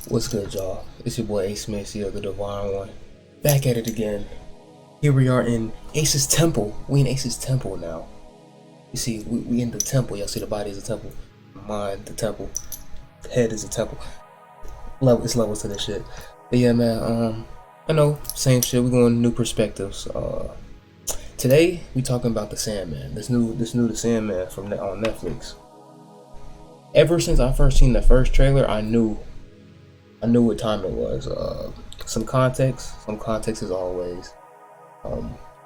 What's good, y'all? It's your boy AceMaceo, the Divine One. Back at it again. Here we are in Ace's temple. We in Ace's temple now. You see, we in the temple. Y'all see the body is a temple. Mind, the temple. The head is a temple. It's levels to this shit. But yeah, man, I know, same shit. We going new perspectives. Today, we talking about the Sandman. This new The Sandman on Netflix. Ever since I first seen the first trailer, I knew what time it was. Some context as always.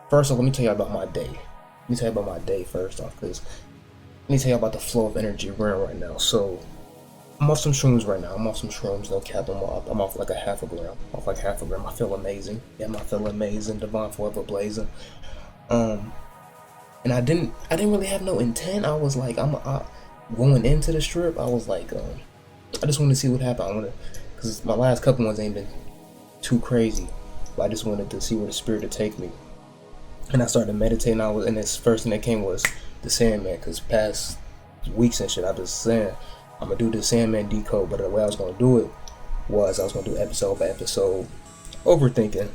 First off, let me tell you about my day. Let me tell you about my day first off, because let me tell you about the flow of energy we're in right now. So, I'm off some shrooms right now. I'm off some shrooms, no cap. I'm off like half a gram. I feel amazing. Yeah, I feel amazing. Divine forever blazing. And I didn't really have no intent. I was like, going into the strip. I was like, I just wanted to see what happened. Because my last couple ones ain't been too crazy. But I just wanted to see where the spirit would take me. And I started meditating. And this first thing that came was the Sandman. Because past weeks and shit, I've been saying, I'm going to do the Sandman decode. But the way I was going to do it was I was going to do episode by episode. Overthinking.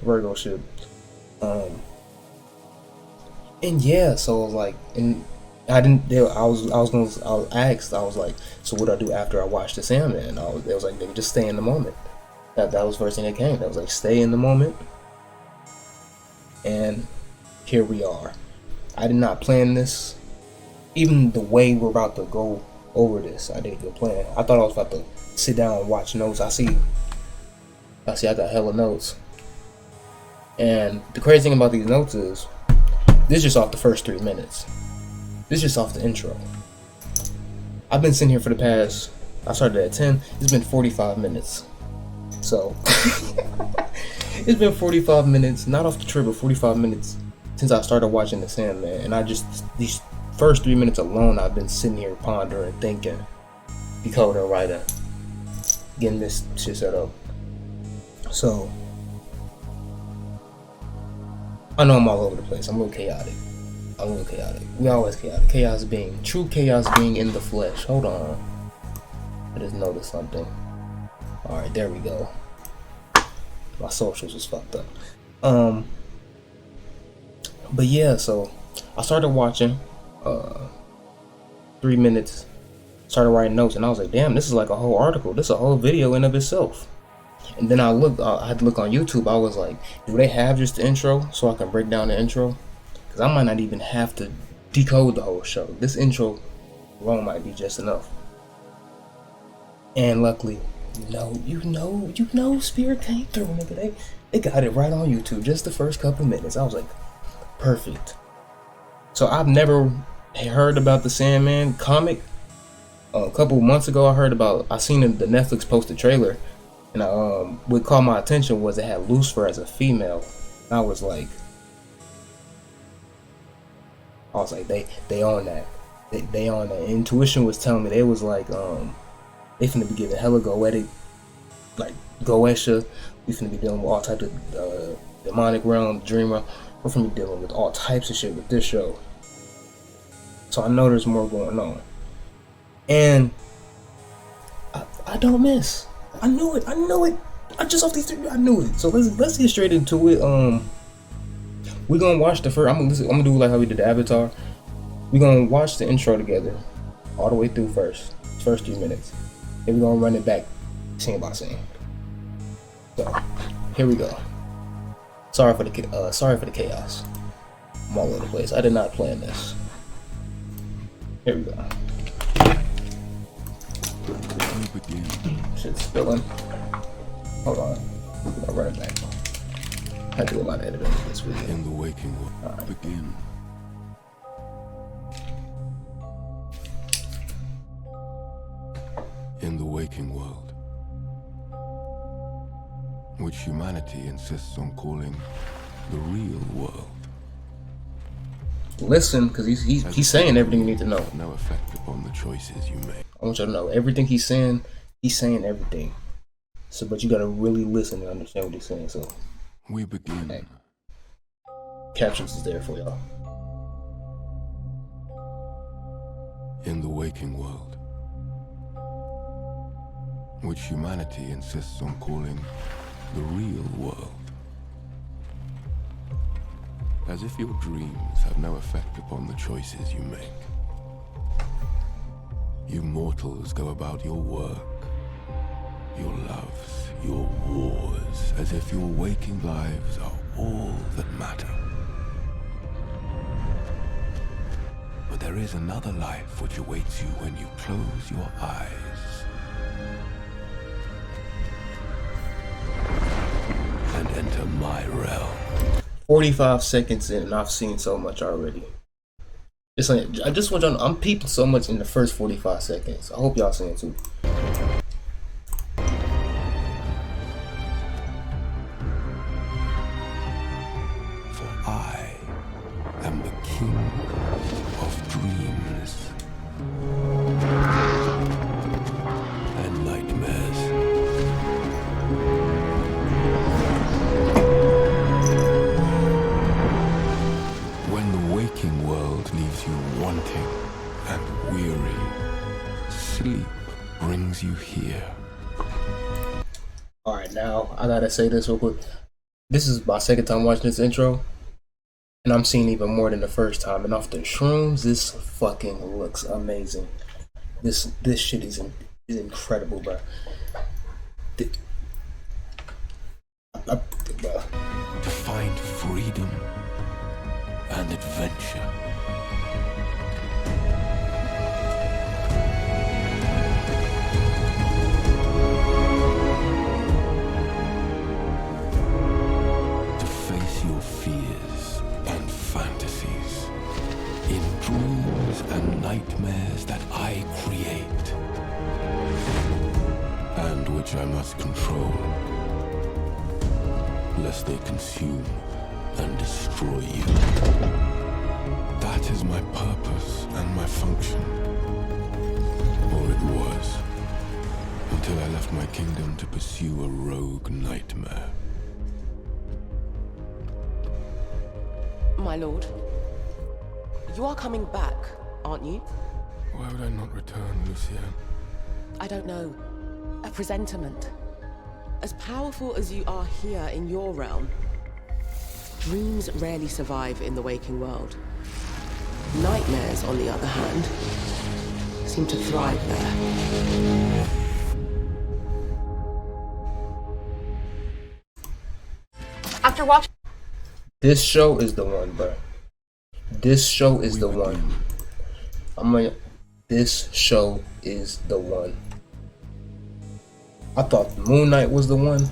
Virgo shit. And yeah, so I was like, and I was asked, I was like, so what do I do after I watch the Sandman? It was like, they just stay in the moment. That was the first thing that came. That was like, stay in the moment. And here we are. I did not plan this. Even the way we're about to go over this, I didn't even plan. I thought I was about to sit down and watch notes. I got hella notes. And the crazy thing about these notes is, this is just off the first 3 minutes. This is just off the intro. I've been sitting here for the past, I started at 10, it's been 45 minutes. So, it's been 45 minutes, not off the trip, but 45 minutes since I started watching the Sandman. And these first 3 minutes alone, I've been sitting here pondering, thinking, decoding, writing, getting this shit set up. So, I know I'm all over the place. I'm a little chaotic. We always chaotic. True chaos being in the flesh. Hold on. I just noticed something. Alright, there we go. My socials was fucked up. But yeah, so I started watching 3 minutes, started writing notes, and I was like, damn, this is like a whole article. This is a whole video in of itself. And then I had to look on YouTube. I was like, do they have just the intro so I can break down the intro? Because I might not even have to decode the whole show. This intro alone might be just enough. And luckily, you know, Spirit came through, nigga. They got it right on YouTube, just the first couple minutes. I was like, perfect. So I've never heard about the Sandman comic. A couple months ago, I seen the Netflix posted trailer. And what caught my attention was it had Lucifer as a female. And I was like, they on that. They on that. Intuition was telling me they was like, they finna be giving hella goetic, like Goesha. We finna be dealing with all types of demonic realm, dream realm. We're finna be dealing with all types of shit with this show. So I know there's more going on. And I don't miss. I knew it. I just off these three, I knew it. So let's get straight into it. We're gonna watch the first. I'm gonna do like how we did the Avatar. We're gonna watch the intro together, all the way through first 3 minutes. Then we're gonna run it back, scene by scene. So here we go. Sorry for the chaos. I'm all over the place. I did not plan this. Here we go. Shit's spilling. Hold on. I'll run it back. I do a lot of editing this video. In the waking world, right. Begin. In the waking world, which humanity insists on calling the real world. Listen, because he's saying everything you need to know. No effect upon the choices you make. I want you to know everything he's saying everything. So, but you gotta really listen to understand what he's saying. So, we begin. Hey, captions is there for y'all. In the waking world, which humanity insists on calling the real world. As if your dreams have no effect upon the choices you make. You mortals go about your work, your loves, your wars, as if your waking lives are all that matter. But there is another life which awaits you when you close your eyes. And enter my realm. 45 seconds in and I've seen so much already. It's like, I just want y'all to know, I'm peeping so much in the first 45 seconds. I hope y'all seeing too. For I am the king of dreams and nightmares. When the waking world leaves you wanting and weary, sleep brings you here. Alright, now I gotta say this real quick. This is my second time watching this intro, and I'm seeing even more than the first time. And off the shrooms, this fucking looks amazing. This shit is incredible, bro. Bro. To find freedom and adventure. To face your fears and fantasies in dreams and nightmares that I create, and which I must control, lest they consume and destroy you. That is my purpose and my function. Or it was, until I left my kingdom to pursue a rogue nightmare. My lord, you are coming back, aren't you? Why would I not return, Lucienne? I don't know. A presentiment. As powerful as you are here in your realm, dreams rarely survive in the waking world. Nightmares, on the other hand, seem to thrive there. After watching This show is the one, bro. This show is the one. This show is the one. I thought Moon Knight was the one.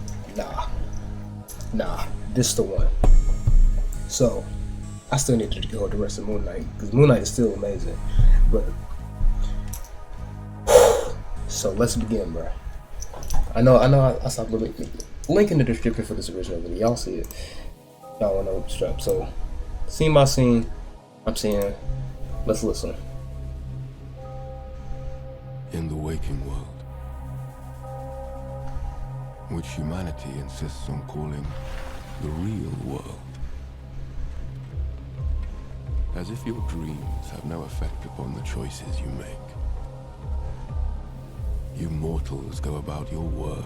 Nah, this the one. So, I still need to go the rest of Moon Knight, because Moon Knight is still amazing. But, so let's begin, bro. I know I stopped looking. Link in the description for this original video. Y'all see it. Y'all wanna know what's up. So, scene by scene, I'm saying, let's listen. In the waking world, which humanity insists on calling the real world. As if your dreams have no effect upon the choices you make. You mortals go about your work,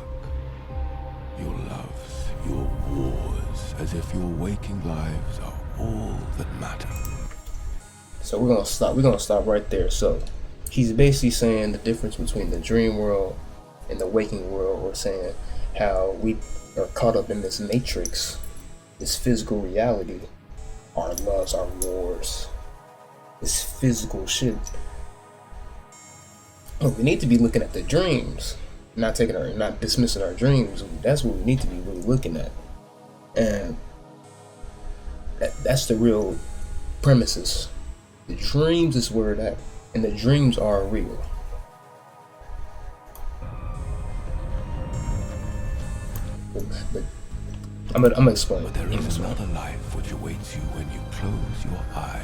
your loves, your wars, as if your waking lives are all that matter. So we're gonna stop right there. So he's basically saying the difference between the dream world and the waking world, or saying how we are caught up in this matrix, this physical reality, our loves, our wars, this physical shit. Look, we need to be looking at the dreams, not dismissing our dreams. That's what we need to be really looking at, and that's the real premises. The dreams is where it at, and the dreams are real. But I'm gonna explain. But there is another life which awaits you when you close your eyes.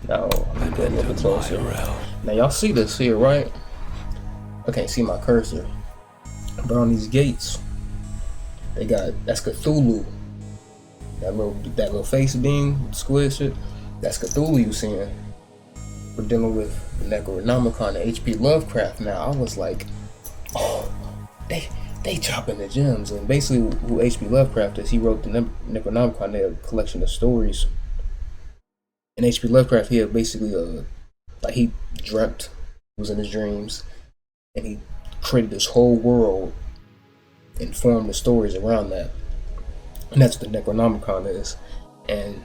Now I'm getting a little bit closer. realm. Now y'all see this here, right? I can't see my cursor, but on these gates, that's Cthulhu. That little face being squid shit. That's Cthulhu you seeing. we're dealing with the Necronomicon and H.P. Lovecraft now, I was like, oh, they dropping the gems. And basically who H.P. Lovecraft is, he wrote the Necronomicon, they're a collection of stories. And H.P. Lovecraft, he had basically like he dreamt, was in his dreams, and he created this whole world and formed the stories around that. And that's what the Necronomicon is. And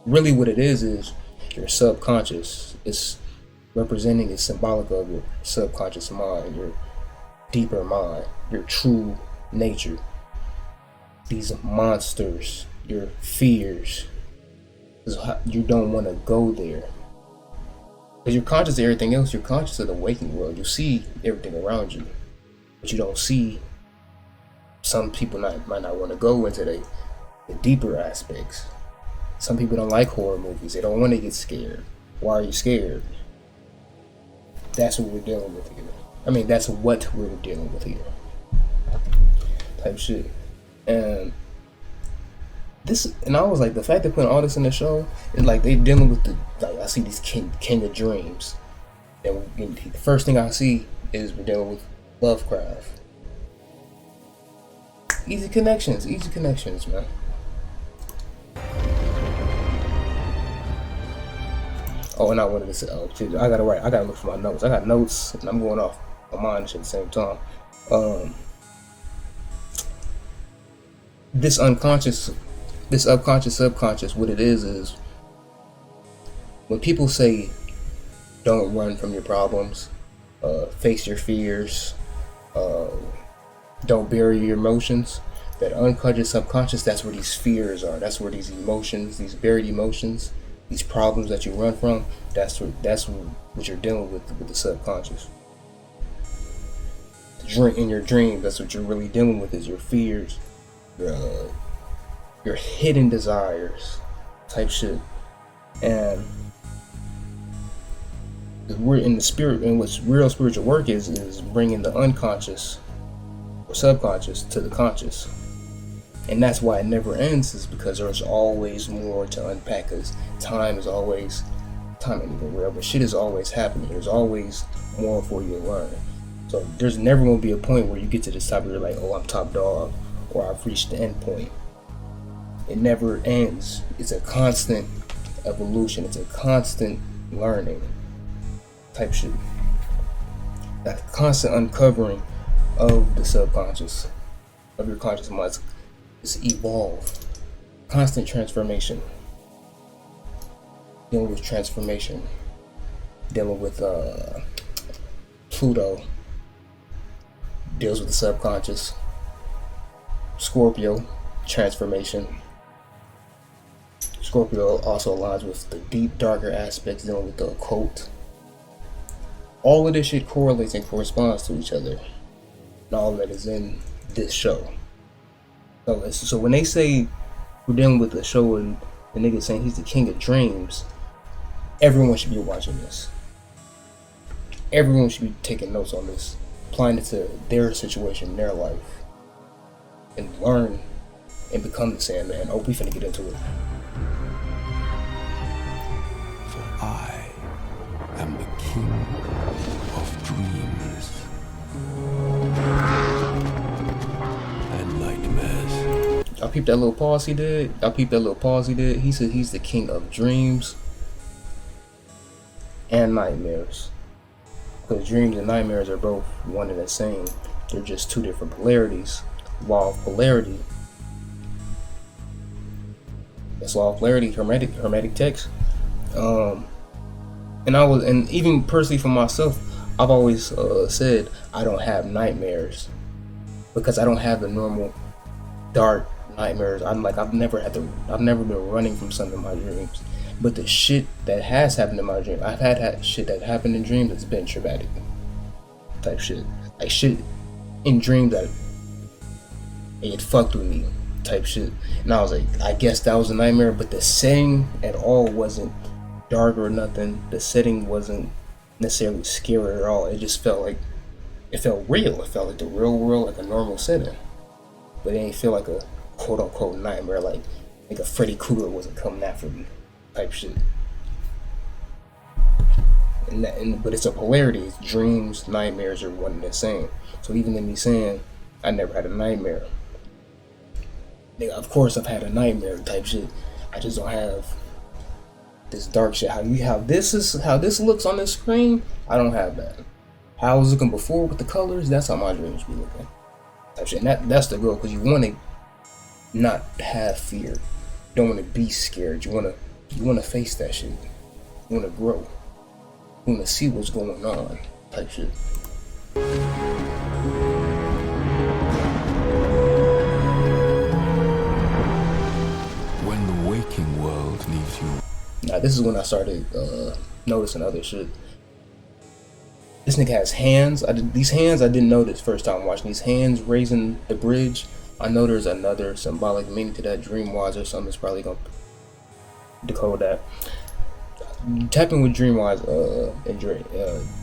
really what it is your subconscious. It's representing, it's symbolic of your subconscious mind, your deeper mind, your true nature. These monsters, your fears. You don't want to go there. Because you're conscious of everything else. You're conscious of the waking world. You see everything around you. But you don't see. Some people might not want to go into the deeper aspects. Some people don't like horror movies. They don't want to get scared. Why are you scared? That's what we're dealing with here. I mean, that's what we're dealing with here. Type shit. And I was like, the fact they're putting all this in the show is like they dealing with I see these king of dreams. And the first thing I see is we're dealing with Lovecraft. Easy connections, man. Oh, and I wanted to say, I gotta look for my notes. I got notes, and I'm going off my mind and shit at the same time. This unconscious, this subconscious, what it is when people say, don't run from your problems, face your fears, don't bury your emotions, that unconscious, subconscious, that's where these fears are. That's where these emotions, these buried emotions, these problems that you run from, that's what you're dealing with the subconscious. In your dream, that's what you're really dealing with, is your fears, your hidden desires, type shit. And we're in the spirit, and what's real spiritual work is bringing the unconscious or subconscious to the conscious. And that's why it never ends, is because there's always more to unpack, because time ain't even real, but shit is always happening. There's always more for you to learn. So there's never going to be a point where you get to this top where you're like, oh, I'm top dog, or I've reached the end point. It never ends. It's a constant evolution. It's a constant learning type shit. That constant uncovering of the subconscious, of your conscious mind. It's evolve. Constant transformation. Dealing with transformation. Dealing with Pluto. Deals with the subconscious. Scorpio, transformation. Scorpio also aligns with the deep, darker aspects, dealing with the occult. All of this shit correlates and corresponds to each other. And all that is in this show. So when they say we're dealing with the show and the nigga saying he's the king of dreams, everyone should be watching this. Everyone should be taking notes on this, applying it to their situation, their life, and learn and become the Sandman. Oh, we finna get into it. For I am the king of dreams and nightmares. Y'all peep that little pause he did? He said he's the king of dreams and nightmares. Because dreams and nightmares are both one and the same. They're just two different polarities. Law of polarity. That's law of polarity, hermetic text. And even personally for myself, I've always said I don't have nightmares because I don't have the normal dark nightmares. I've never been running from something in my dreams. But the shit that has happened in my dreams, I've had shit that happened in dreams that's been traumatic type shit. Like shit in dreams that it fucked with me type shit. And I was like, I guess that was a nightmare, but the setting at all wasn't dark or nothing. The setting wasn't necessarily scary at all. It just felt like, it felt real. It felt like the real world, like a normal setting. But it didn't feel like a quote unquote nightmare, like a Freddy Krueger wasn't coming after me type shit. But it's a polarity. It's dreams, nightmares are one and the same. So even in me saying I never had a nightmare, of course I've had a nightmare type shit. I just don't have this dark shit. How this looks on the screen, I don't have that. How I was looking before with the colors, that's how my dreams be looking. Type shit. And that's the goal, because you want to not have fear. You don't want to be scared. You want to face that shit. You want to grow. You want to see what's going on type shit. When the waking world leaves you. Now this is when I started noticing other shit. This nigga has hands. These hands I didn't notice first time watching. These hands raising the bridge. I know there's another symbolic meaning to that. Dreamwise or something is probably gonna decode that. Tapping with Dreamwise and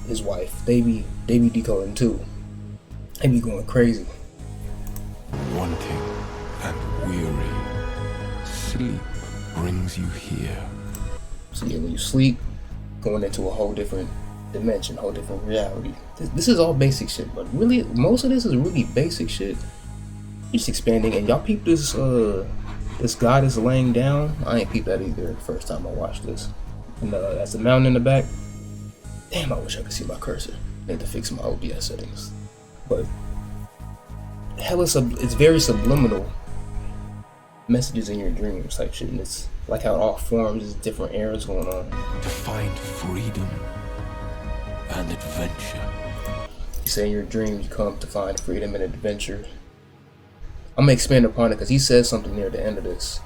his wife, they be decoding too. They be going crazy. Wanting and weary, sleep brings you here. So yeah, when you sleep, going into a whole different dimension, whole different reality. This is all basic shit, but really, most of this is really basic shit. Just expanding, and y'all peep this this guy that's laying down. I ain't peeped that either the first time I watched this. And that's the mountain in the back. Damn, I wish I could see my cursor. I need to fix my OBS settings. But hell, it's very subliminal messages in your dreams type shit. And it's like how it all forms, there's different eras going on. To find freedom and adventure. You say in your dreams you come to find freedom and adventure. I'm gonna expand upon it because he says something near the end of this.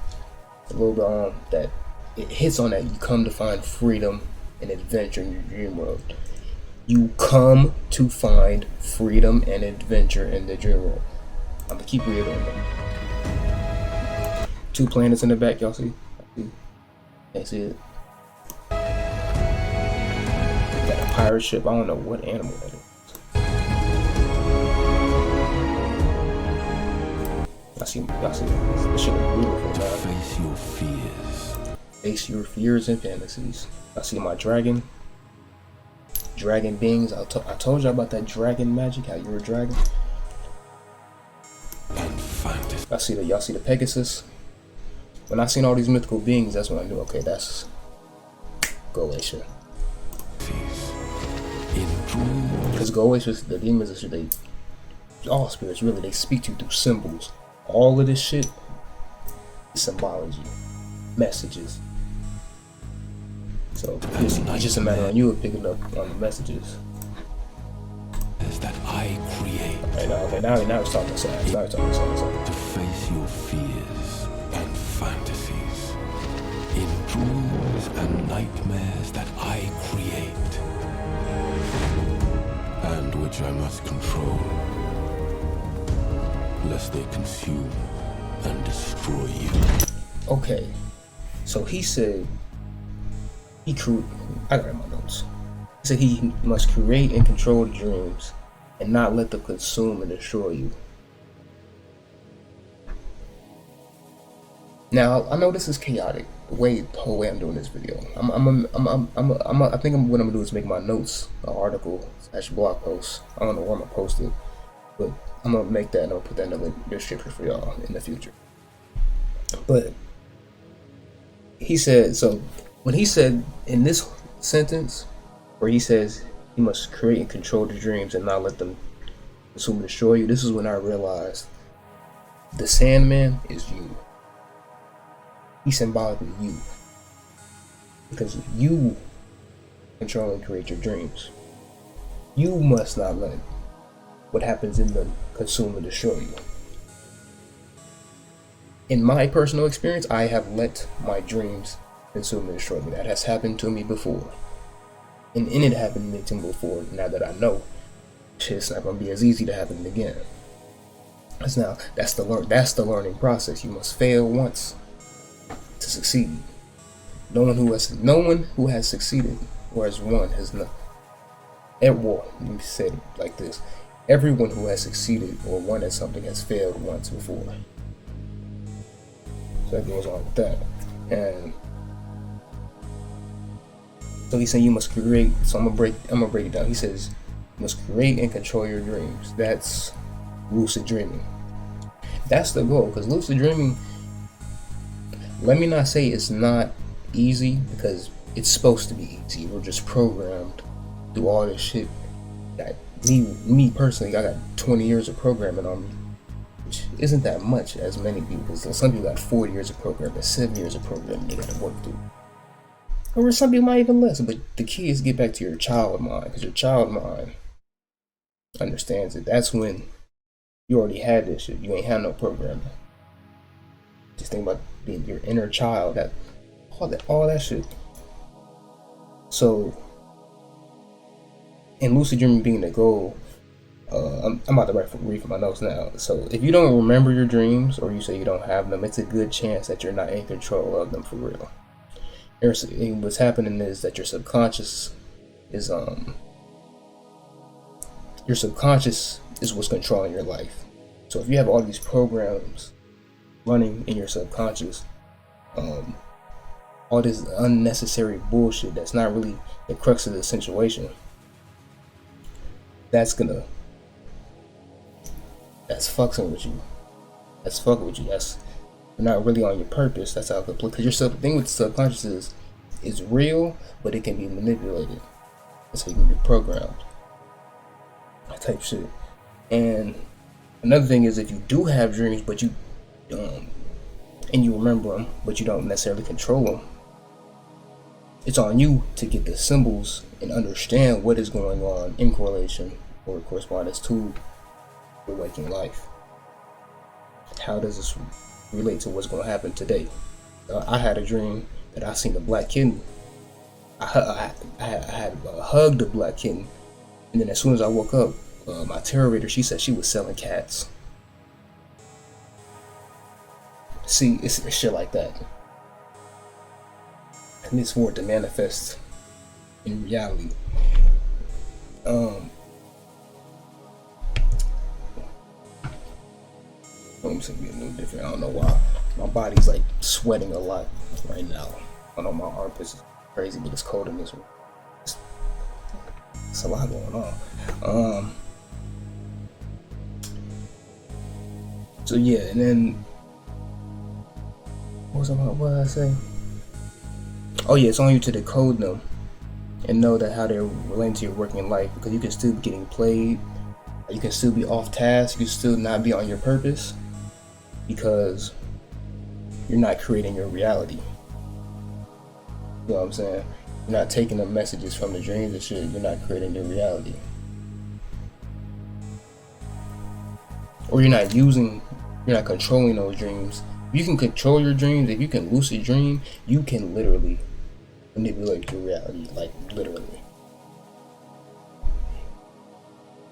A little bit on that. It hits on that you come to find freedom and adventure in your dream world. You come to find freedom and adventure in the dream world. I'm gonna keep reiterating that. 2 planets in the back, y'all see? Can't see it. Got a pirate ship. I don't know what animal that is. Y'all see this shit is beautiful, man. Face your fears. Face your fears and fantasies. I see my dragon beings. I told you about that dragon magic, how you're a dragon. And fantasy. Y'all see the Pegasus. When I seen all these mythical beings, that's when I knew, okay, that's Goetia. In dreams. Because Goetia, the demons, all spirits really, they speak to you through symbols. All of this shit is symbology, messages. So it's just a matter of you picking up on the messages. That I create. Now it's talking science. Now it's talking science. To face your fears and fantasies. In dreams and nightmares that I create. And which I must control. Lest they consume and destroy you. Okay, so he said I got it in my notes. He said he must create and control the dreams and not let them consume and destroy you. Now I know this is chaotic. The whole way I'm doing this video. I think what I'm gonna do is make my notes an article / blog post. I don't know where I'm gonna post it, but I'm gonna make that and I'll put that in the description for y'all in the future. But he said, so when he said in this sentence where he says he must create and control the dreams and not let them consume and destroy you, this is when I realized the Sandman is you. He's symbolically you. Because you control and create your dreams. You must not let what happens in them consume and destroy you. In my personal experience, I have let my dreams consume and destroy me. That has happened to me before. And it happened to me before. Now that I know, shit's not gonna be as easy to happen again. That's the learning process. You must fail once to succeed. No one who has succeeded or has won has not. Well, let me say it like this. Everyone who has succeeded or won at something has failed once before. So that goes on with that. And So he's saying you must create. So I'm gonna break it down. He says you must create and control your dreams. That's lucid dreaming. That's the goal. Because lucid dreaming, let me not say it's not easy, because it's supposed to be easy. We're just programmed through all this shit. That me personally, I got 20 years of programming on me, which isn't that much as many people. So some people got 40 years of programming, 7 years of programming they gotta work through. Or some people might even less, but the key is get back to your child mind, because your child mind understands it. That's when you already had this shit. You ain't had no programming. Just think about being your inner child, that all that shit. So, and lucid dreaming being the goal, I'm about to read from my notes now. So, if you don't remember your dreams, or you say you don't have them, it's a good chance that you're not in control of them for real. And what's happening is that your subconscious is what's controlling your life. So if you have all these programs running in your subconscious, all this unnecessary bullshit that's not really the crux of the situation, that's fucking with you. That's fucking with you. That's not really on your purpose. That's how it could play. Because the thing with the subconscious is, it's real, but it can be manipulated. That's how you can be programmed. That type shit. And another thing is, if you do have dreams, but you and you remember them, but you don't necessarily control them, it's on you to get the symbols and understand what is going on in correlation or correspondence to your waking life. How does this relate to what's going to happen today? I had a dream that I seen a black kitten. I had hugged a black kitten, and then as soon as I woke up, my tarot reader, she said she was selling cats. See, it's shit like that, and it's for it to manifest in reality. I'm saying be a little different. I don't know why my body's like sweating a lot right now. I know my armpits is crazy, but it's cold in this room. It's a lot going on. So yeah, and then what did I say? Oh yeah, it's on you to decode them and know that how they're relating to your working life, because you can still be getting played, you can still be off task, you can still not be on your purpose, because you're not creating your reality. You know what I'm saying? You're not taking the messages from the dreams and shit. You're not creating your reality. Or you're not controlling those dreams. If you can control your dreams, if you can lucid dream, you can literally manipulate your reality. Like, literally.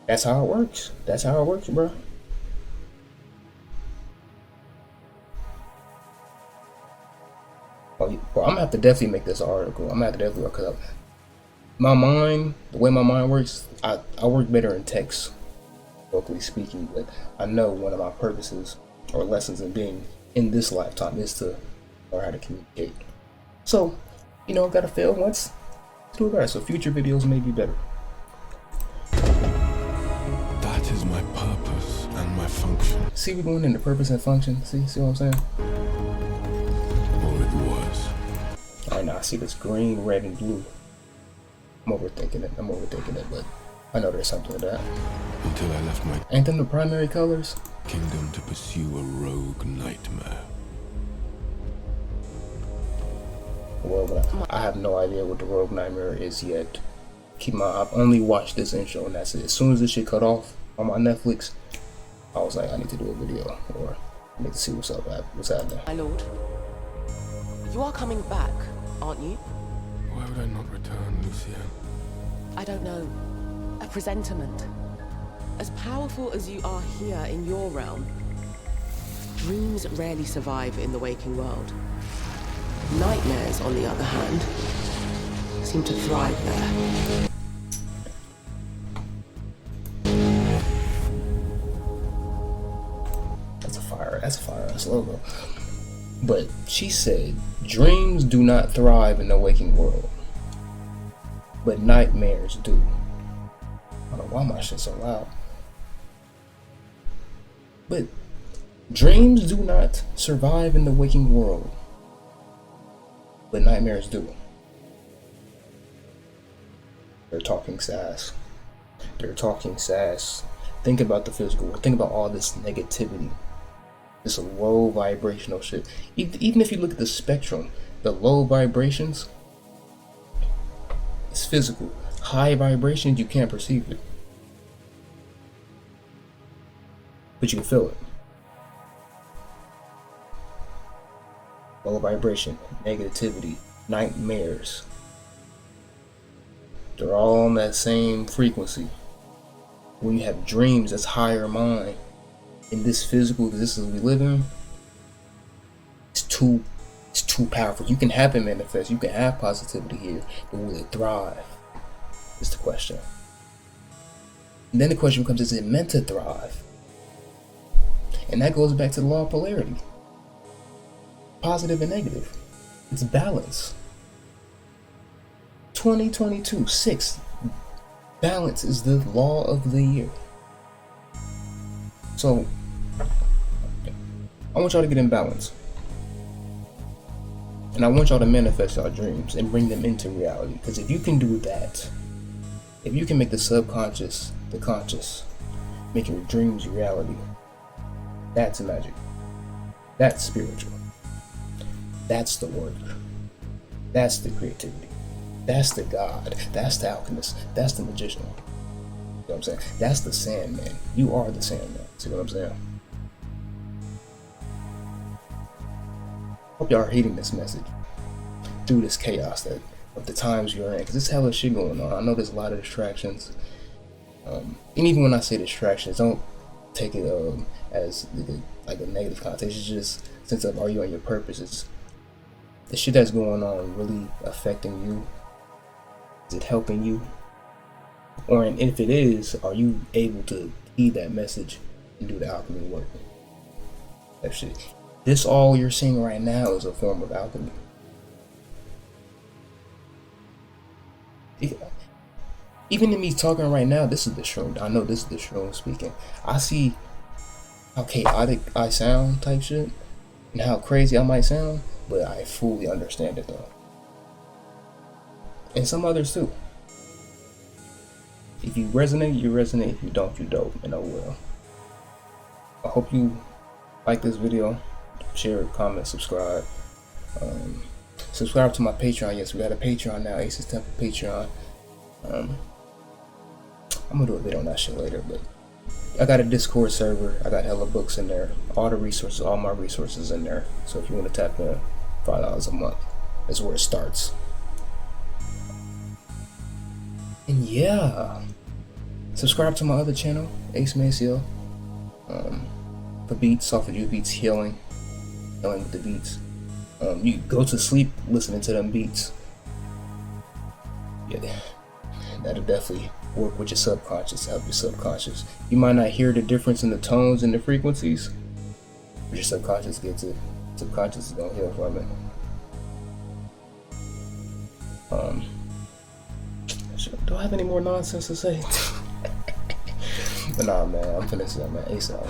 That's how it works. That's how it works, bro. Well, I'm gonna have to definitely make this article. I'm gonna have to definitely, because my mind, the way my mind works, I work better in text, locally speaking. But I know one of my purposes or lessons in being in this lifetime is to learn how to communicate. So, gotta fail once, do it better. So future videos may be better. That is my purpose and my function. See, we're going into purpose and function. See what I'm saying? Alright, now I see this green, red, and blue. I'm overthinking it, but I know there's something to that. Until I left my Ain't them the primary colors? kingdom to pursue a rogue nightmare. Well, I have no idea what the rogue nightmare is yet. I've only watched this intro, and that's it. As soon as this shit cut off on my Netflix, I was like, I need to do a video, or I need to see what's happening. My lord, you are coming back, aren't you? Why would I not return, Lucian? I don't know. A presentiment. As powerful as you are here in your realm, dreams rarely survive in the waking world. Nightmares, on the other hand, seem to thrive there. That's a fire ass logo. But she said, dreams do not thrive in the waking world. but nightmares do. I don't know why my shit's so loud. But dreams do not survive in the waking world, but nightmares do. They're talking sass. They're talking sass. Think about the physical world. Think about all this negativity, this low vibrational shit. Even if you look at the spectrum, the low vibrations, it's physical. High vibrations, you can't perceive it, but you can feel it. Low vibration, negativity, nightmares. They're all on that same frequency. When you have dreams, that's higher mind. In this physical existence we live in, it's too powerful. You can have it manifest, you can have positivity here, but will it thrive? Is the question. And then the question becomes, is it meant to thrive? And that goes back to the law of polarity. Positive and negative. It's balance. 2022, 6. Balance is the law of the year. So, I want y'all to get in balance. And I want y'all to manifest y'all dreams and bring them into reality. Because if you can do that, if you can make the subconscious the conscious, make your dreams reality, that's magic. That's spiritual. That's the work. That's the creativity. That's the God. That's the alchemist. That's the magician. You know what I'm saying? That's the Sandman. You are the Sandman. See what I'm saying? Hope y'all are heeding this message through this chaos that of the times you're in, because there's hella shit going on. I know there's a lot of distractions, and even when I say distractions, don't take it as like a negative context. It's just sense of, are you on your purpose? It's the shit that's going on really affecting you. Is it helping you? Or if it is, are you able to heed that message and do the alchemy work? That shit. This all you're seeing right now is a form of alchemy. Even in me talking right now, this is the shroom. I know this is the shroom speaking. I see how chaotic I sound type shit and how crazy I might sound, but I fully understand it though. And some others too. If you resonate, you resonate. If you don't, you don't. And oh well. I hope you like this video. Share, comment, subscribe. Subscribe to my Patreon. Yes, we got a Patreon now. Ace's Temple Patreon. I'm gonna do a video on that shit later, but I got a Discord server. I got hella books in there. All the resources, all my resources in there. So if you want to tap in, $5 a month is where it starts. And yeah, subscribe to my other channel, AceMaceo, for beats, off of you beats, healing with the beats. You go to sleep listening to them beats. Yeah, that'll definitely work with your subconscious, help your subconscious. You might not hear the difference in the tones and the frequencies, but your subconscious gets it. Subconscious is gonna heal from it. Do I have any more nonsense to say? But nah, man, I'm finna say, man, Ace out.